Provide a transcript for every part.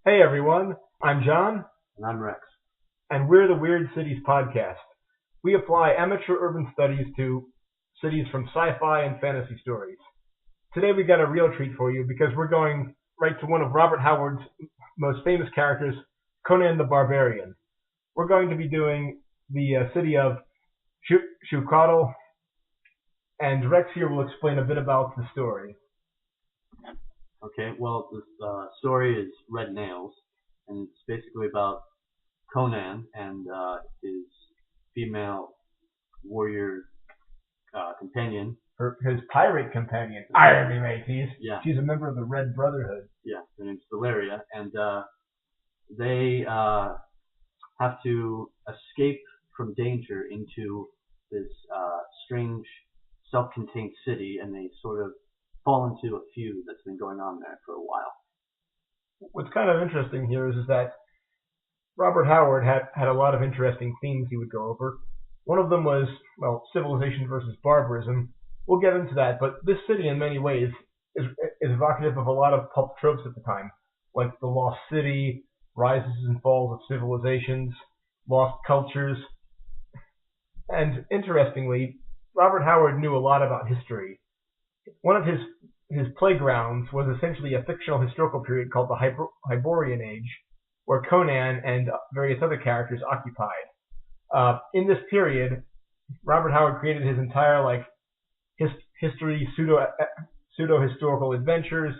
Hey everyone, I'm John, And I'm Rex. and we're the Weird Cities Podcast. We apply amateur urban studies to cities from sci-fi and fantasy stories. Today we got a real treat for you because we're going right to one of Robert Howard's most famous characters, Conan the Barbarian. We're going to be doing the city of Xuchotl, and Rex here will explain a bit about the story. Okay, well, this story is Red Nails, and it's basically about Conan and his female warrior companion. His pirate companion, irony mateys. Yeah, She's a member of the Red Brotherhood. yeah, her name's Valeria, and they have to escape from danger into this strange, self-contained city, and they sort of fall into a feud that's been going on there for a while. What's kind of interesting here is that Robert Howard had a lot of interesting themes he would go over. One of them was, well, civilization versus barbarism. We'll get into that, but this city in many ways is evocative of a lot of pulp tropes at the time, like the lost city, rises and falls of civilizations, lost cultures, and interestingly, Robert Howard knew a lot about history. One of his playgrounds was essentially a fictional historical period called the Hyborian Age, where Conan and various other characters occupied. In this period, Robert Howard created his entire history, pseudo historical adventures,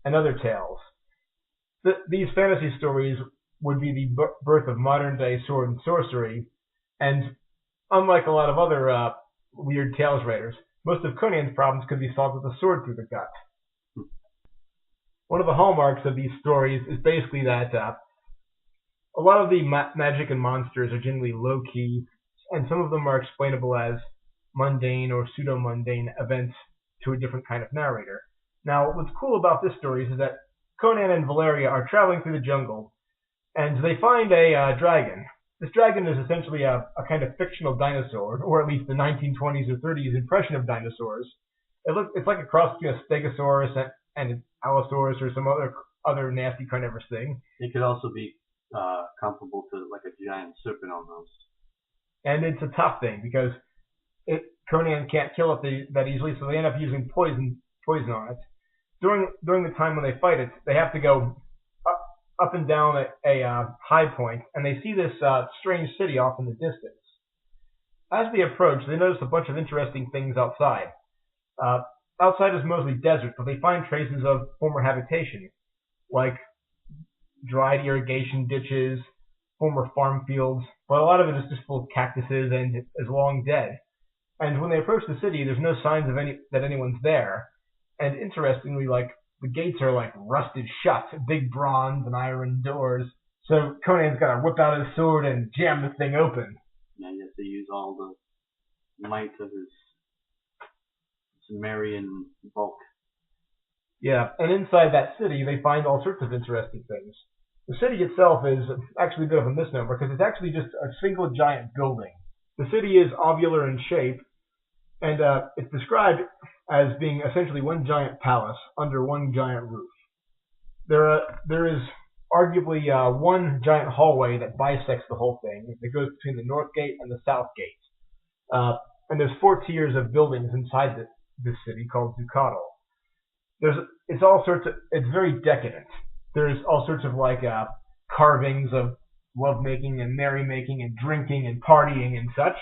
and other tales. These fantasy stories would be the birth of modern day sword and sorcery, and unlike a lot of other weird tales writers, most of Conan's problems could be solved with a sword through the gut. One of the hallmarks of these stories is basically that a lot of the magic and monsters are generally low key, and some of them are explainable as mundane or pseudo mundane events to a different kind of narrator. Now, what's cool about this story is that Conan and Valeria are traveling through the jungle, and they find a dragon. This dragon is essentially a kind of fictional dinosaur, or at least the 1920s or 30s impression of dinosaurs. It's like a cross between a Stegosaurus and an Allosaurus or some other nasty carnivorous thing. It could also be comparable to like a giant serpent almost. And it's a tough thing because Conan can't kill it that easily, so they end up using poison on it. During the time when they fight it, they have to go up and down a high point, and they see this strange city off in the distance. As they approach, they notice a bunch of interesting things outside. Outside is mostly desert, but they find traces of former habitation, like dried irrigation ditches, former farm fields, but a lot of it is just full of cactuses and is long dead. And when they approach the city, there's no signs of that anyone's there. And interestingly, the gates are rusted shut, big bronze and iron doors. So Conan's got to whip out his sword and jam the thing open. Yeah, he has to use all the might of his Sumerian bulk. Yeah, and inside that city, they find all sorts of interesting things. The city itself is actually a bit of a misnomer because it's actually just a single giant building. The city is ovular in shape, and it's described as being essentially one giant palace under one giant roof. There is arguably one giant hallway that bisects the whole thing. It goes between the north gate and the south gate. And there's 4 tiers of buildings inside this city called Xuchotl. It's very decadent. There's all sorts of carvings of lovemaking and merrymaking and drinking and partying and such.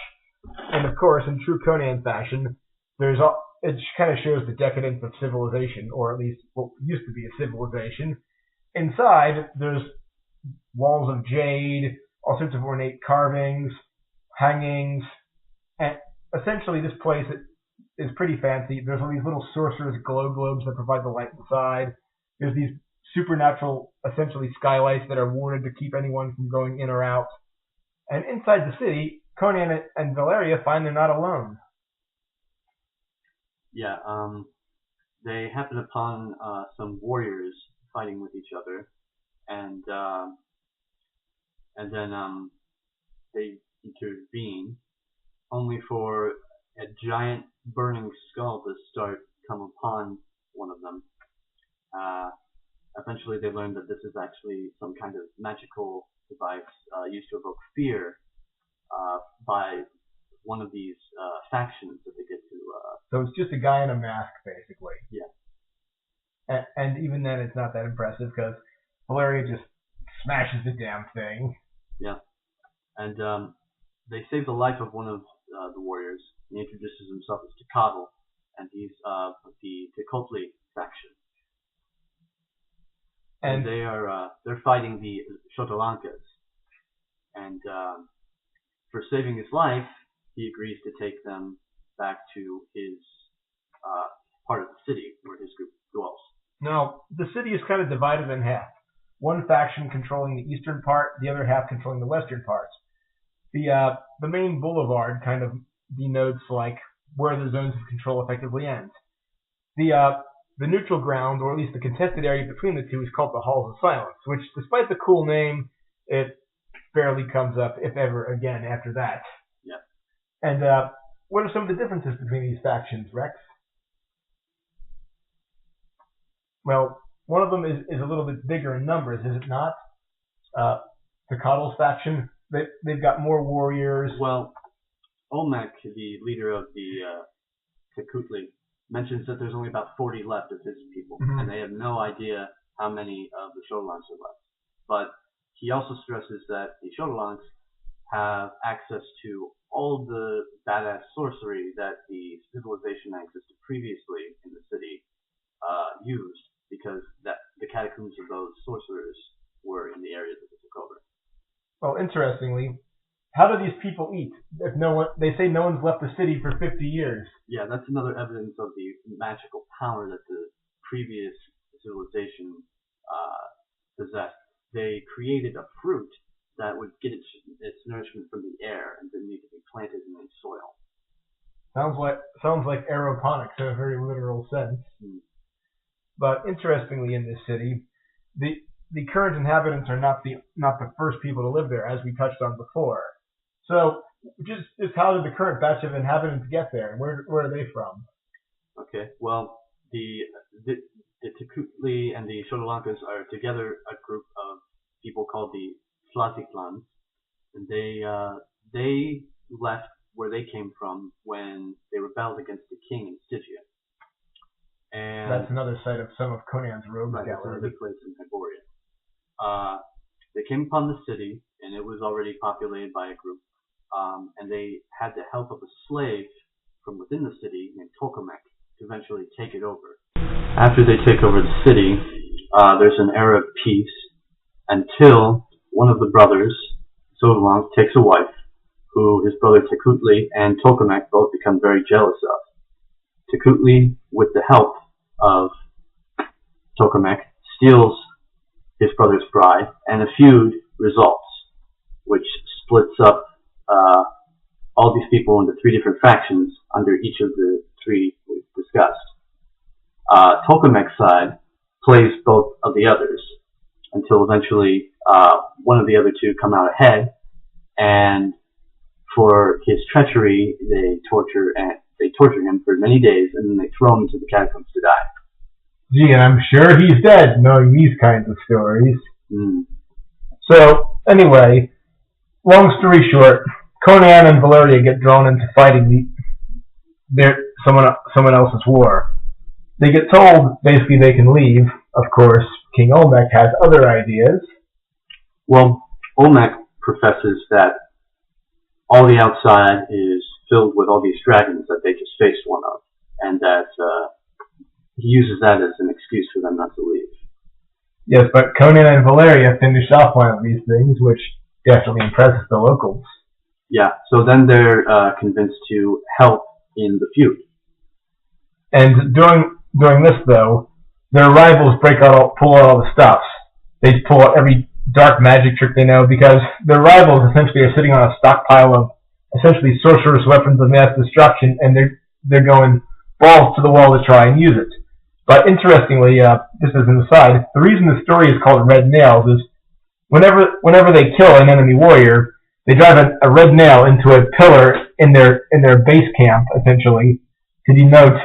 And of course, in true Conan fashion, it kind of shows the decadence of civilization, or at least what used to be a civilization. Inside, there's walls of jade, all sorts of ornate carvings, hangings, and essentially this place is pretty fancy. There's all these little sorcerer's glow globes that provide the light inside. There's these supernatural, essentially skylights that are warded to keep anyone from going in or out. And inside the city, Conan and Valeria find they're not alone. Yeah, they happen upon some warriors fighting with each other, and then they intervene, only for a giant burning skull to come upon one of them. eventually they learned that this is actually some kind of magical device used to evoke fear by one of these factions that they get to. So it's just a guy in a mask, basically. Yeah. And even then, it's not that impressive because Valeria just smashes the damn thing. Yeah. And they save the life of one of the warriors. He introduces himself as Xuchotl, and he's of the Xuchotl faction. And they're fighting the Xuchotlankas. And for saving his life, he agrees to take them back to his part of the city where his group dwells. Now, the city is kind of divided in half. One faction controlling the eastern part, the other half controlling the western parts. The main boulevard kind of denotes like where the zones of control effectively end. The neutral ground, or at least the contested area between the two, is called the Halls of Silence, which, despite the cool name, it barely comes up, if ever, again after that. Yeah. And what are some of the differences between these factions, Rex? Well, one of them is a little bit bigger in numbers, is it not? Xuchotl's faction, they've got more warriors. Well, Olmec, the leader of the Xuchotl, mentions that there's only about 40 left of his people, and they have no idea how many of the Xuchotlans are left. But he also stresses that the Xuchotlans have access to all the badass sorcery that the civilization that existed previously in the city used, because the catacombs of those sorcerers were in the areas that they took over. Well, interestingly, how do these people eat? If they say no one's left the city for 50 years. Yeah, that's another evidence of the magical power that the previous civilization possessed. They created a fruit that would get its nourishment from the air and didn't need to be planted in any soil. Sounds like aeroponics in a very literal sense. But interestingly, in this city, the current inhabitants are not the first people to live there, as we touched on before. So, just how did the current batch of inhabitants get there? Where are they from? Okay, well, the Xuchotl and the Xuchotlankas are together a group of people called the Tlaxcalans, and they left where they came from when they rebelled against the king in Stygia. And that's another site of some of Conan's rogues gallery. That's another place in Hyboria. They came upon the city, and it was already populated by a group, and they had the help of a slave from within the city named Tokamek to eventually take it over. After they take over the city, there's an era of peace until one of the brothers, Xuchotl, takes a wife, who his brother Xuchotl and Tokamek both become very jealous of. Xuchotl, with the help of Tokamek, steals his brother's bride, and a feud results, which splits up all these people into three different factions under each of the three we've discussed. Tokamek's side plays both of the others until eventually one of the other two come out ahead, and for his treachery, they torture him for many days, and then they throw him into the catacombs to die. Gee, and I'm sure he's dead, knowing these kinds of stories. So, anyway, long story short, Conan and Valeria get drawn into fighting someone else's war. They get told, basically, they can leave. Of course, King Olmec has other ideas. Well, Olmec professes that all the outside is filled with all these dragons that they just faced one of, and that he uses that as an excuse for them not to leave. Yes, but Conan and Valeria finish off one of these things, which definitely impresses the locals. Yeah, so then they're convinced to help in the feud. And during this, though, their rivals pull out all the stops. They pull out every dark magic trick they know, because their rivals essentially are sitting on a stockpile of essentially sorcerer's weapons of mass destruction, and they're going balls to the wall to try and use it. But interestingly, just as an aside, the reason the story is called Red Nails is whenever they kill an enemy warrior, they drive a red nail into a pillar in their base camp, essentially, to denote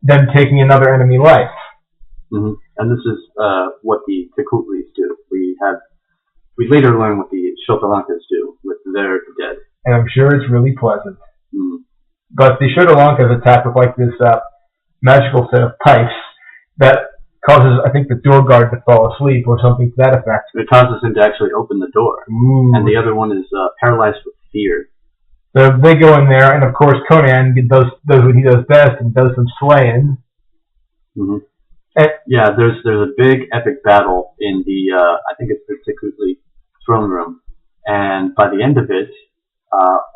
them taking another enemy life. And this is what the Tecutlis do. We later learn what the Xochotlancas do with their dead. And I'm sure it's really pleasant. Mm. But the Xochotlancas attack with like this magical set of pipes that causes, I think, the door guard to fall asleep or something to that effect. It causes him to actually open the door. Ooh. And the other one is paralyzed with fear. So they go in there, and of course Conan does what he does best and does some slaying. Mm-hmm. Yeah, there's a big epic battle in the I think it's the Tecutli throne room, and by the end of it,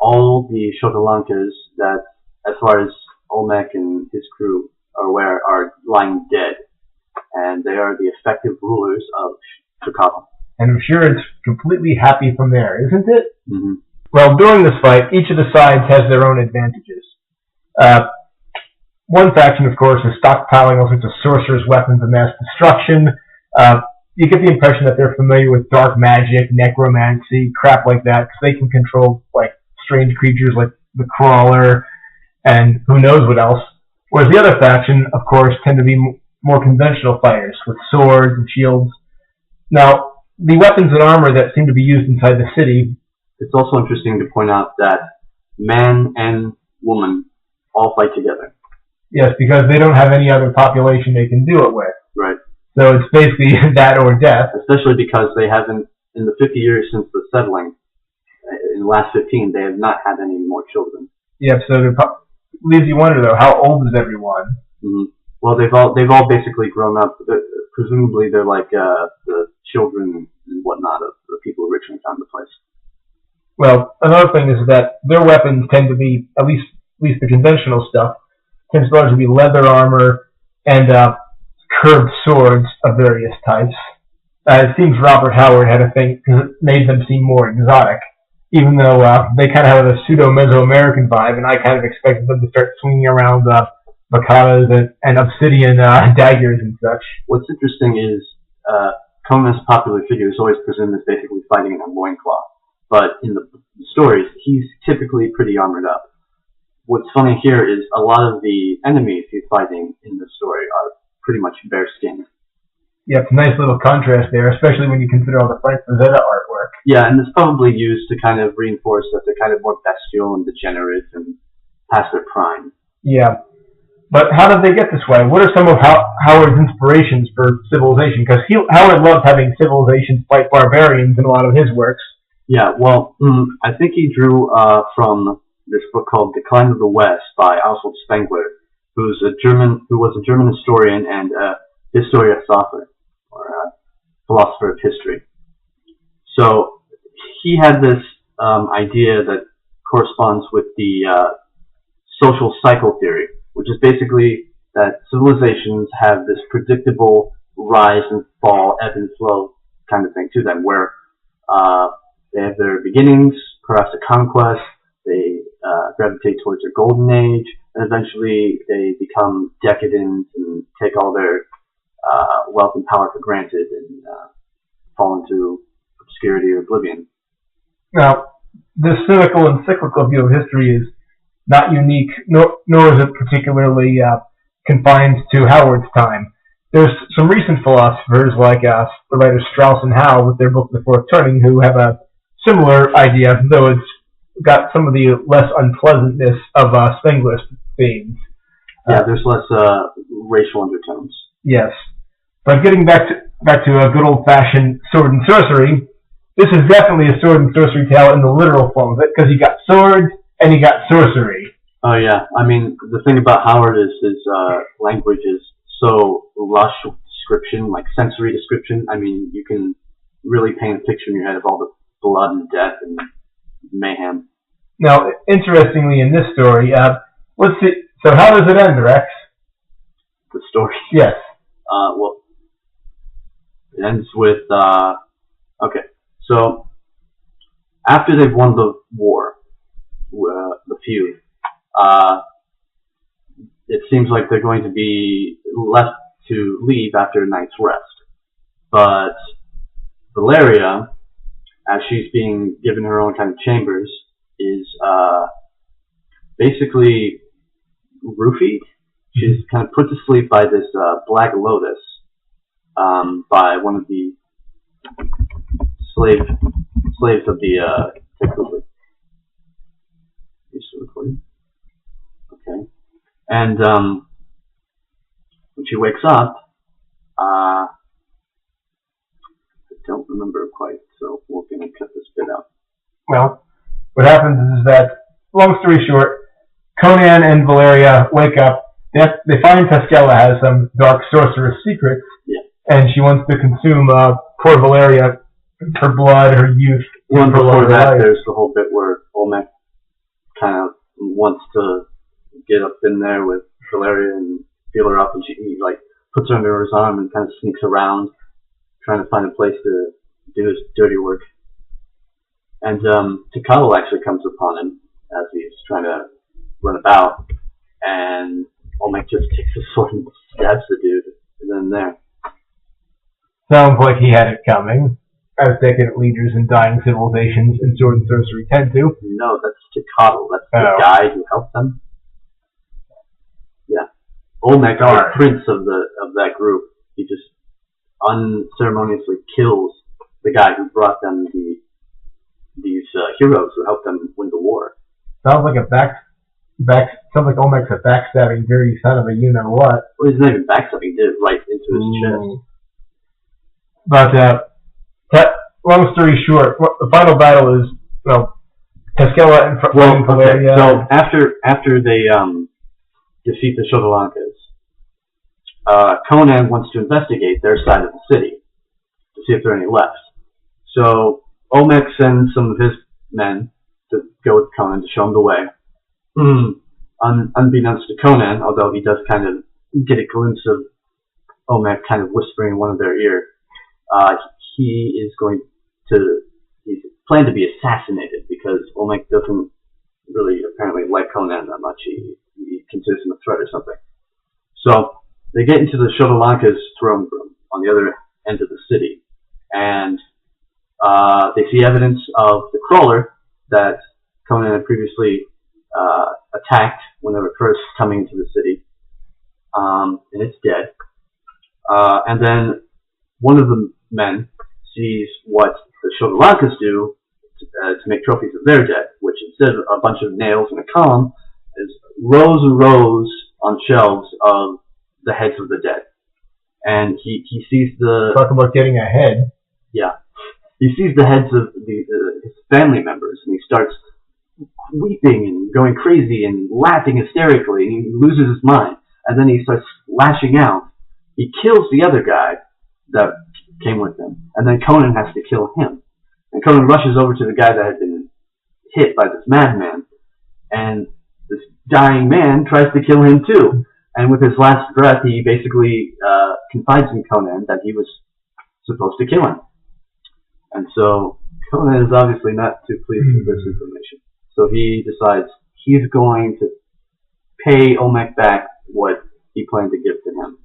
all the Xotlancas that, as far as Olmec and his crew are aware, are lying dead, and they are the effective rulers of Xuchotl. And I'm sure it's completely happy from there, isn't it? Mm-hmm. Well, during this fight, each of the sides has their own advantages. One faction, of course, is stockpiling all sorts of sorcerers' weapons of mass destruction. You get the impression that they're familiar with dark magic, necromancy, crap like that, because they can control like strange creatures like the Crawler and who knows what else. Whereas the other faction, of course, tend to be more conventional fighters with swords and shields. Now, the weapons and armor that seem to be used inside the city. It's also interesting to point out that man and woman all fight together. Yes, because they don't have any other population they can do it with. Right. So it's basically that or death. Especially because they haven't, in the 50 years since the settling, in the last 15, they have not had any more children. Yeah, so it leaves you wonder, though, how old is everyone? Mm-hmm. Well, they've all basically grown up. Presumably they're like the children and whatnot of the people who originally found the place. Well, another thing is that their weapons tend to be, at least the conventional stuff, tends to largely be leather armor and curved swords of various types. It seems Robert Howard had a thing because it made them seem more exotic, even though they kind of have a pseudo-Mesoamerican vibe, and I kind of expected them to start swinging around macanas and obsidian daggers and such. What's interesting is Conan's popular figure is always presumed as basically fighting in a loincloth, but in the stories, he's typically pretty armored up. What's funny here is a lot of the enemies he's fighting in the story are pretty much bare-skinned. Yeah, it's a nice little contrast there, especially when you consider all the Frank Frazetta artwork. Yeah, and it's probably used to kind of reinforce that they're kind of more bestial and degenerate and past their prime. Yeah. But how did they get this way? What are some of Howard's inspirations for civilization? Because Howard loved having civilizations fight barbarians in a lot of his works. Yeah, well, I think he drew from this book called Decline of the West by Oswald Spengler, who was a German historian and Historiasopher, or philosopher of history. So he had this idea that corresponds with the social cycle theory, which is basically that civilizations have this predictable rise and fall, ebb and flow kind of thing to them, where they have their beginnings, perhaps a conquest, they gravitate towards their golden age, and eventually they become decadent and take all their wealth and power for granted and fall into obscurity or oblivion. Now, this cynical and cyclical view of history is not unique, nor is it particularly confined to Howard's time. There's some recent philosophers like the writers Strauss and Howe with their book The Fourth Turning who have a similar idea, though it's got some of the less unpleasantness of Spengler's themes. Yeah, there's less racial undertones. Yes. But getting back to a good old-fashioned sword and sorcery, this is definitely a sword and sorcery tale in the literal form of it, because you got swords and you got sorcery. Oh yeah, I mean, the thing about Howard is his language is so lush with description, like sensory description. I mean, you can really paint a picture in your head of all the blood and death and mayhem. Now, interestingly, in this story, let's see. So, how does it end, Rex? The story. Yes. Well, it ends with okay. So, after they've won the war, the feud, it seems like they're going to be left to leave after a night's rest. But Valeria, as she's being given her own kind of chambers, is basically roofied. She's kind of put to sleep by this black lotus, by one of the slaves of the Texas. You still recording? Okay. And when she wakes up, I don't remember quite, so we're gonna cut this bit out. Well, what happens is that, long story short, Conan and Valeria wake up. They find Tascella has some dark sorceress secrets, and she wants to consume poor Valeria, her blood, her youth. Well, before that, there's the whole bit where Olmec kind of wants to get up in there with Valeria and feel her up, and he like puts her under his arm and kind of sneaks around, trying to find a place to do his dirty work. And Xuchotl actually comes upon him as he's trying to run about, and Olmec just takes his sword and stabs the dude, and then there. Sounds like he had it coming, as decadent leaders in dying civilizations in sword and sorcery tend to. No, that's Xuchotl. That's the guy who helped them. Yeah, Olmec, the prince of that group, he just unceremoniously kills the guy who brought them these heroes who helped them win the war. Sounds like sounds like Olmec's a backstabbing, dirty son of a you-know-what. Well, he's not even backstabbing. He did it right into his chest. But, long story short, the final battle is, Tascella and Valeria. Okay. So, after they defeat the Xuchotl, Conan wants to investigate their side of the city to see if there are any left. So, Olmec sends some of his men to go with Conan to show him the way. Unbeknownst to Conan, although he does kind of get a glimpse of Olmec kind of whispering in one of their ear, he's planned to be assassinated because Olmec doesn't really apparently like Conan that much. He considers him a threat or something. So they get into the Xuchotl throne room on the other end of the city, and they see evidence of the crawler that Conan had previously attacked when they were first coming into the city, and it's dead. And then one of the men sees what the Xuchotl do to make trophies of their dead, which instead of a bunch of nails in a column, is rows and rows on shelves of the heads of the dead. And he sees the... Talk about getting ahead. Yeah. He sees the heads of his family members, and he starts weeping and going crazy and laughing hysterically, and he loses his mind. And then he starts lashing out. He kills the other guy that came with him, and then Conan has to kill him. And Conan rushes over to the guy that had been hit by this madman, and this dying man tries to kill him too. And with his last breath, he basically confides in Conan that he was supposed to kill him. And so Conan is obviously not too pleased with this information. So he decides he's going to pay Olmec back what he planned to give to him.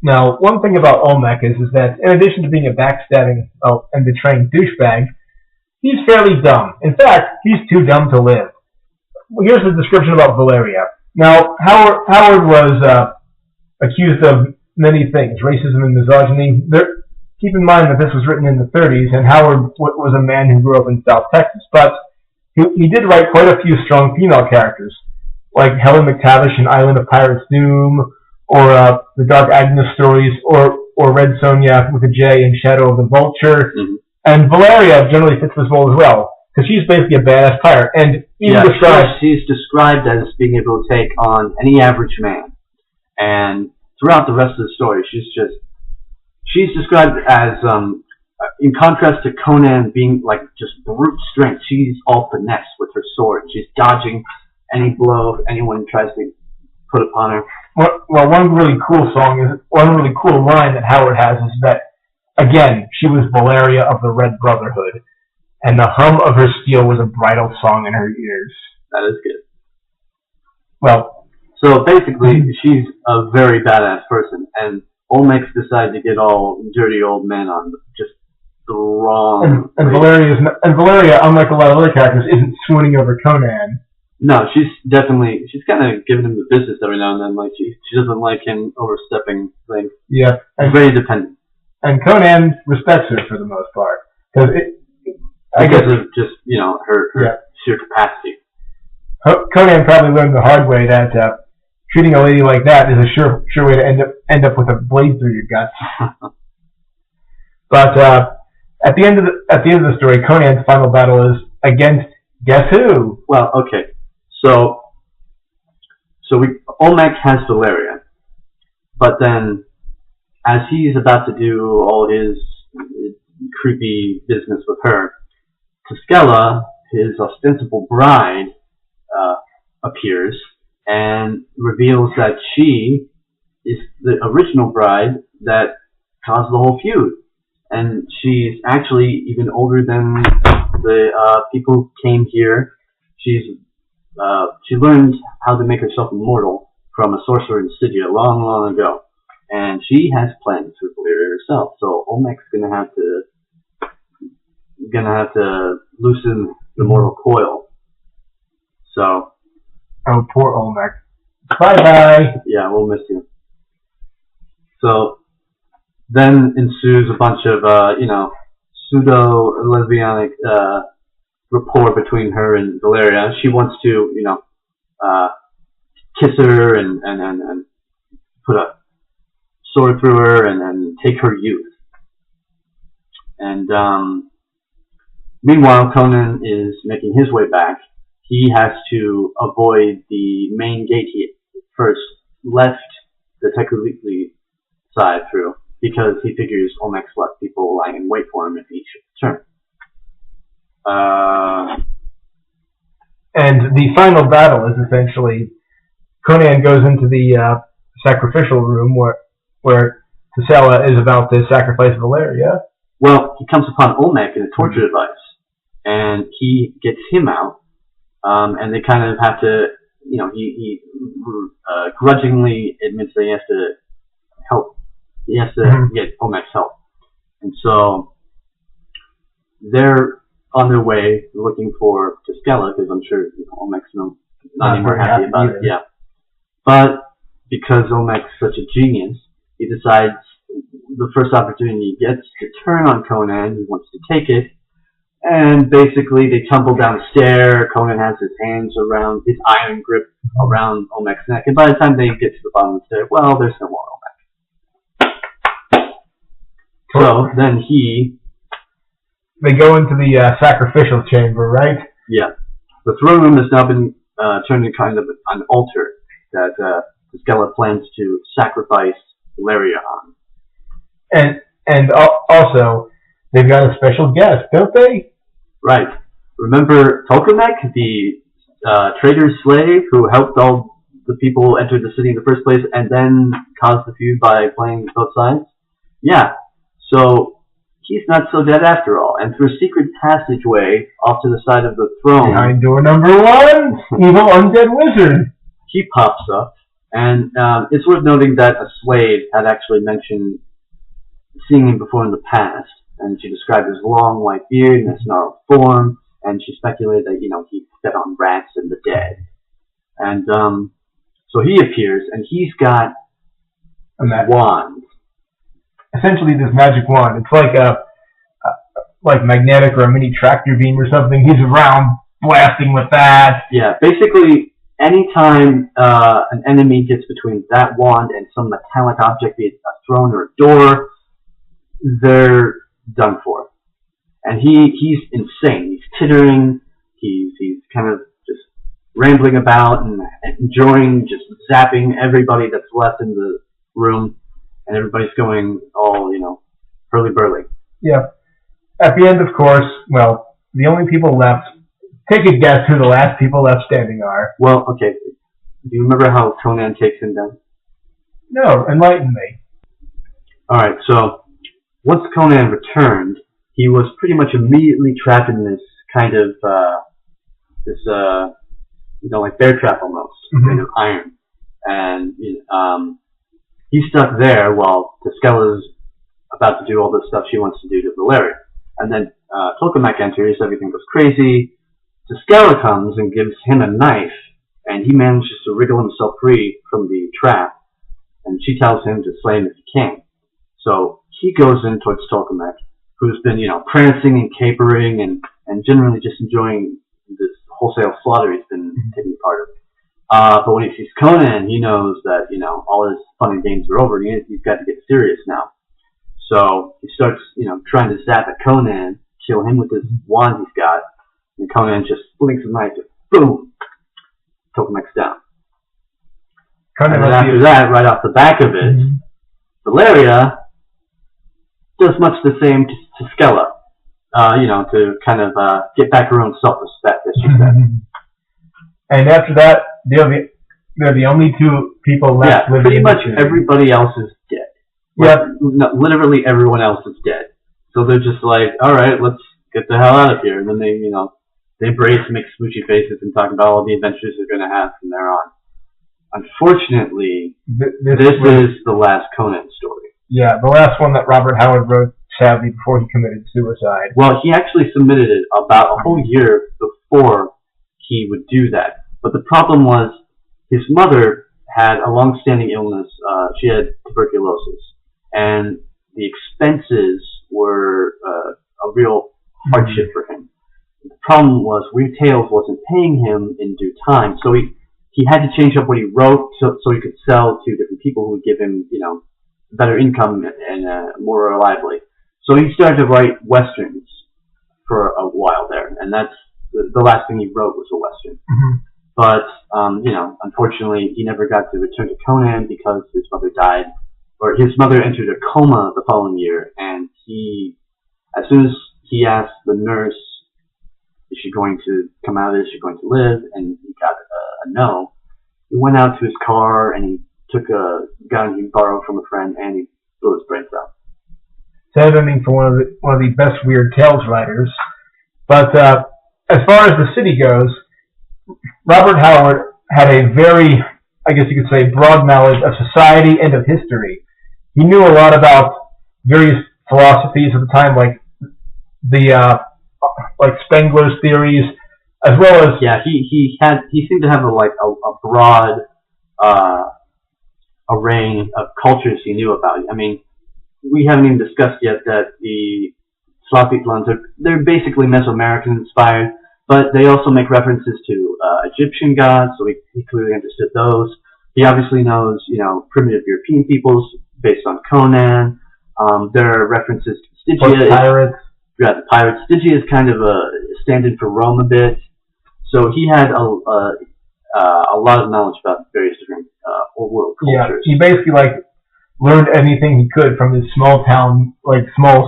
Now, one thing about Olmec is that in addition to being a backstabbing and betraying douchebag, he's fairly dumb. In fact, he's too dumb to live. Here's the description about Valeria. Now, Howard was accused of many things, racism and misogyny. Keep in mind that this was written in the 30s, and Howard was a man who grew up in South Texas. But he did write quite a few strong female characters, like Helen McTavish in Island of Pirates Doom, or the Dark Agnes stories, or Red Sonja with a J in Shadow of the Vulture. Mm-hmm. And Valeria generally fits this role as well, because she's basically a badass pirate. And she's described as being able to take on any average man. And throughout the rest of the story, she's described as, in contrast to Conan being like just brute strength, she's all finesse with her sword. She's dodging any blow anyone tries to put upon her. Well, one really cool line that Howard has is that, again, she was Valeria of the Red Brotherhood, and the hum of her steel was a bridal song in her ears. That is good. Well, so basically, she's a very badass person, and Olmec's decided to get all dirty old men on just the wrong. And Valeria, unlike a lot of other characters, isn't swooning over Conan. No, she's kind of giving him the business every now and then. Like she doesn't like him overstepping things. Yeah, she's very independent. And Conan respects her for the most part. I Because guess of just, her sheer capacity. Conan probably learned the hard way that treating a lady like that is a sure way to end up with a blade through your guts. But at the end of the story, Conan's final battle is against guess who? Well, okay. So Olmec has Valeria, but then as he's about to do all his creepy business with her, Tuscella, his ostensible bride, appears and reveals that she is the original bride that caused the whole feud. And she's actually even older than the people who came here. She learned how to make herself immortal from a sorcerer in Stygia long, long ago. And she has plans for Valeria herself. So Olmec's gonna have to loosen the mortal coil. So. Oh, poor Olmec. Bye-bye. Yeah, we'll miss you. So then ensues a bunch of, pseudo-lesbianic rapport between her and Valeria. She wants to, kiss her and put a sword through her and then take her youth. And meanwhile, Conan is making his way back. He has to avoid the main gate he first left the Tekulikli side through, because he figures Olmec's left people lying in wait for him if he should return. And the final battle is essentially Conan goes into the sacrificial room where Tuscella is about to sacrifice Valeria. Well, he comes upon Olmec in a torture device, and he gets him out, and they kind of have to, he grudgingly admits that he has to help. He has to get Olmec's help. And so they're on their way looking for Tuscella, because I'm sure Olmec's not even happy about it. Yeah. But because Olmec's such a genius, he decides the first opportunity he gets to turn on Conan. He wants to take it. And basically they tumble down the stair. Conan has his hands around, his iron grip around Olmec's neck. And by the time they get to the bottom of the stair, well, there's no more Olmec. So then they go into the sacrificial chamber, right? Yeah. The throne room has now been turned into kind of an altar that Tuscella plans to sacrifice Valeria on. And also, they've got a special guest, don't they? Right. Remember Tolkamek, the traitor's slave who helped all the people enter the city in the first place and then caused the feud by playing both sides? Yeah. So he's not so dead after all. And through a secret passageway off to the side of the throne, behind door number 1, evil undead wizard. He pops up. And it's worth noting that a slave had actually mentioned seeing him before in the past. And she described his long white beard and his snarled form. And she speculated that, he fed on rats and the dead. And so he appears, and he's got a wand. Essentially, this magic wand. It's like magnetic or a mini tractor beam or something. He's around blasting with that. Yeah, basically, anytime an enemy gets between that wand and some metallic object, be it a throne or a door, they're done for. And he's insane. He's tittering. He's kind of just rambling about and enjoying just zapping everybody that's left in the room. And everybody's going all, hurly-burly. Yeah. At the end, of course, well, the only people left, take a guess who the last people left standing are. Well, okay. Do you remember how Conan takes him down? No, enlighten me. Alright, so once Conan returned, he was pretty much immediately trapped in this kind of, like bear trap almost, made of iron. And, he's stuck there while Tuscella's about to do all the stuff she wants to do to Valeria. And then Tolkamek enters, everything goes crazy. Tuscella comes and gives him a knife, and he manages to wriggle himself free from the trap. And she tells him to slay him if he can. So he goes in towards Tolkien, who's been, prancing and capering and generally just enjoying this wholesale slaughter he's been taking part of. But when he sees Conan, he knows that, all his fun and games are over. And he's got to get serious now. So he starts, trying to zap at Conan, kill him with this wand he's got. And Conan just blinks his knife, boom, Tolkien's down. And then after that, right off the back of it, Valeria does much the same to Skella, to kind of get back her own self-respect, as she said. And after that, they're the only two people left living. Pretty much everybody else is dead. Literally everyone else is dead. So they're just like, all right, let's get the hell out of here. And then they embrace and make smoochy faces and talk about all the adventures they're going to have from there on. Unfortunately, this is the last Conan story. Yeah, the last one that Robert Howard wrote, sadly, before he committed suicide. Well, he actually submitted it about a whole year before he would do that. But the problem was his mother had a long-standing illness. She had tuberculosis. And the expenses were a real hardship for him. The problem was Weird Tales wasn't paying him in due time, so he had to change up what he wrote so he could sell to different people who would give him, better income and more reliably. So he started to write westerns for a while there, and that's the last thing he wrote was a western. But unfortunately, he never got to return to Conan because his mother died, or his mother entered a coma the following year, and as soon as he asked the nurse, is she going to come out of this? Is she going to live? And he got a no. He went out to his car and he took a gun he borrowed from a friend and he blew his brains out. Sad ending for one of the best Weird Tales writers. But as far as the city goes, Robert Howard had a very, I guess you could say, broad knowledge of society and of history. He knew a lot about various philosophies of the time, like Spengler's theories, as well as he seemed to have a broad array of cultures he knew about. I mean, we haven't even discussed yet that the Slavic ones they're basically Mesoamerican inspired, but they also make references to Egyptian gods, so he clearly understood those. He obviously knows primitive European peoples based on Conan. There are references to Stygia. Pirates. Yeah, the pirates. Stygia is kind of a stand-in for Rome a bit. So he had a lot of knowledge about various different old world cultures. Yeah, he basically learned anything he could from his small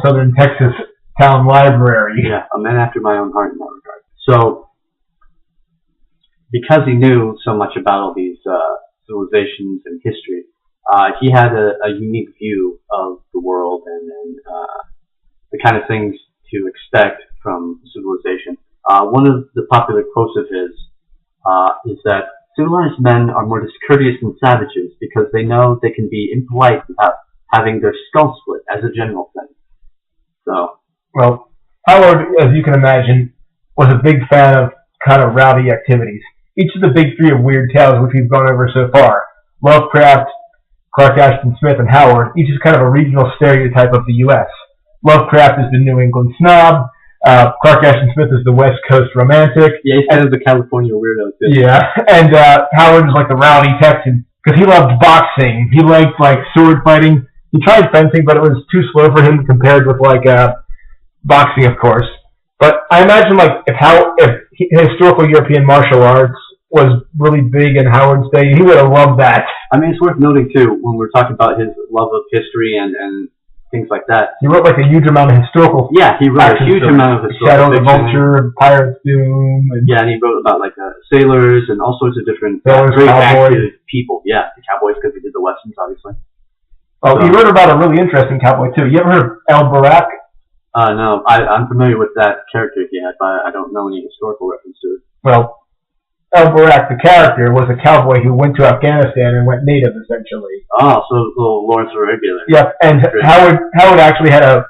southern Texas town library. Yeah, a man after my own heart in that regard. So because he knew so much about all these civilizations and history, he had a unique view of the world and the kind of things to expect from civilization. One of the popular quotes of his is that civilized men are more discourteous than savages because they know they can be impolite without having their skull split, as a general thing. So, well, Howard, as you can imagine, was a big fan of kind of rowdy activities. Each of the big three of Weird Tales, which we've gone over so far, Lovecraft, Clark Ashton Smith, and Howard, each is kind of a regional stereotype of the U.S. Lovecraft is the New England snob. Clark Ashton Smith is the West Coast romantic. Yeah, he's kind of the California weirdo, too. Yeah, and Howard is like the rowdy Texan, because he loved boxing. He liked, sword fighting. He tried fencing, but it was too slow for him compared with, boxing, of course. But I imagine, if historical European martial arts was really big in Howard's day, he would have loved that. I mean, it's worth noting, too, when we're talking about his love of history and things like that. He wrote a huge amount of historical. Yeah, he wrote a huge amount of historical. Shadow of the Vulture, Pirate's Doom. And he wrote about sailors and all sorts of different very active people. Yeah, the cowboys because he did the westerns, obviously. Oh, he wrote about a really interesting cowboy too. You ever heard of El Barak? No, I'm familiar with that character he had, but I don't know any historical reference to it. Well, El Barak, the character, was a cowboy who went to Afghanistan and went native, essentially. Oh, so a little Lawrence of Arabia there. Yep, and Howard actually had a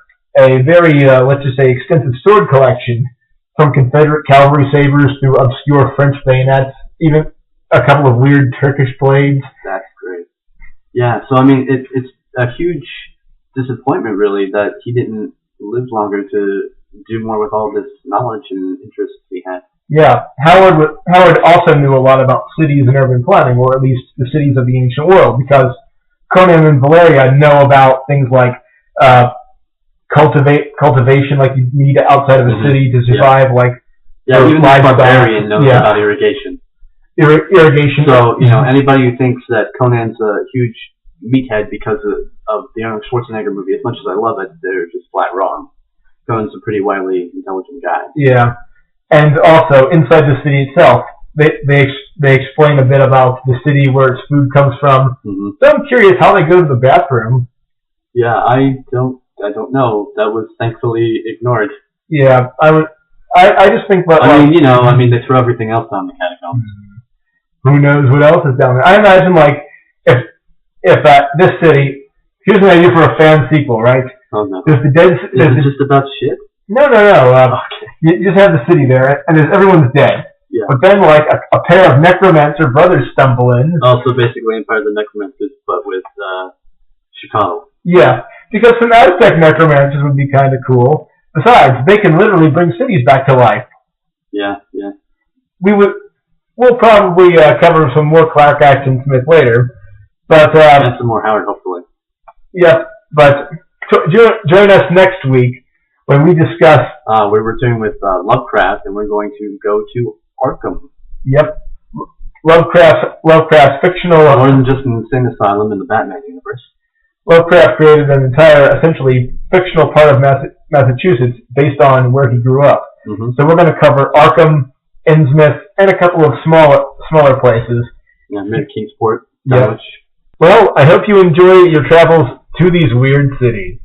very, let's just say, extensive sword collection, from Confederate cavalry sabers through obscure French bayonets, even a couple of weird Turkish blades. That's great. Yeah, so I mean, it's a huge disappointment, really, that he didn't live longer to do more with all this knowledge and interests he had. Yeah, Howard also knew a lot about cities and urban planning, or at least the cities of the ancient world, because Conan and Valeria know about things like cultivation, like you need outside of a city to survive, like even the barbarian knows about irrigation. Irrigation. So anybody who thinks that Conan's a huge meathead because of the Arnold Schwarzenegger movie, as much as I love it, they're just flat wrong. Conan's a pretty wily, intelligent guy. Yeah. And also, inside the city itself, they explain a bit about the city where its food comes from. Mm-hmm. So I'm curious how they go to the bathroom. Yeah, I don't know. That was thankfully ignored. Yeah, I just think that. I mean, they throw everything else down the catacombs. Who knows what else is down there? I imagine, like, if this city, here's an idea for a fan sequel, right? Oh no. Is it just about shit? No. Okay. You just have the city there, and everyone's dead. Yeah. But then, like, a pair of necromancer brothers stumble in. Also, basically, Empire of the Necromancers, but with Xuchotl. Yeah, because some Aztec necromancers would be kind of cool. Besides, they can literally bring cities back to life. Yeah. We'll probably cover some more Clark Ashton Smith later, but and some more Howard, hopefully. Yep, but join us next week when we discuss. We're returning with Lovecraft, and we're going to go to Arkham. Yep, Lovecraft's fictional. More than just an insane asylum in the Batman universe. Lovecraft created an entire, essentially fictional part of Massachusetts based on where he grew up. Mm-hmm. So we're going to cover Arkham, Innsmouth, and a couple of smaller places. Yeah, Kingsport. Yeah. Well, I hope you enjoy your travels to these weird cities.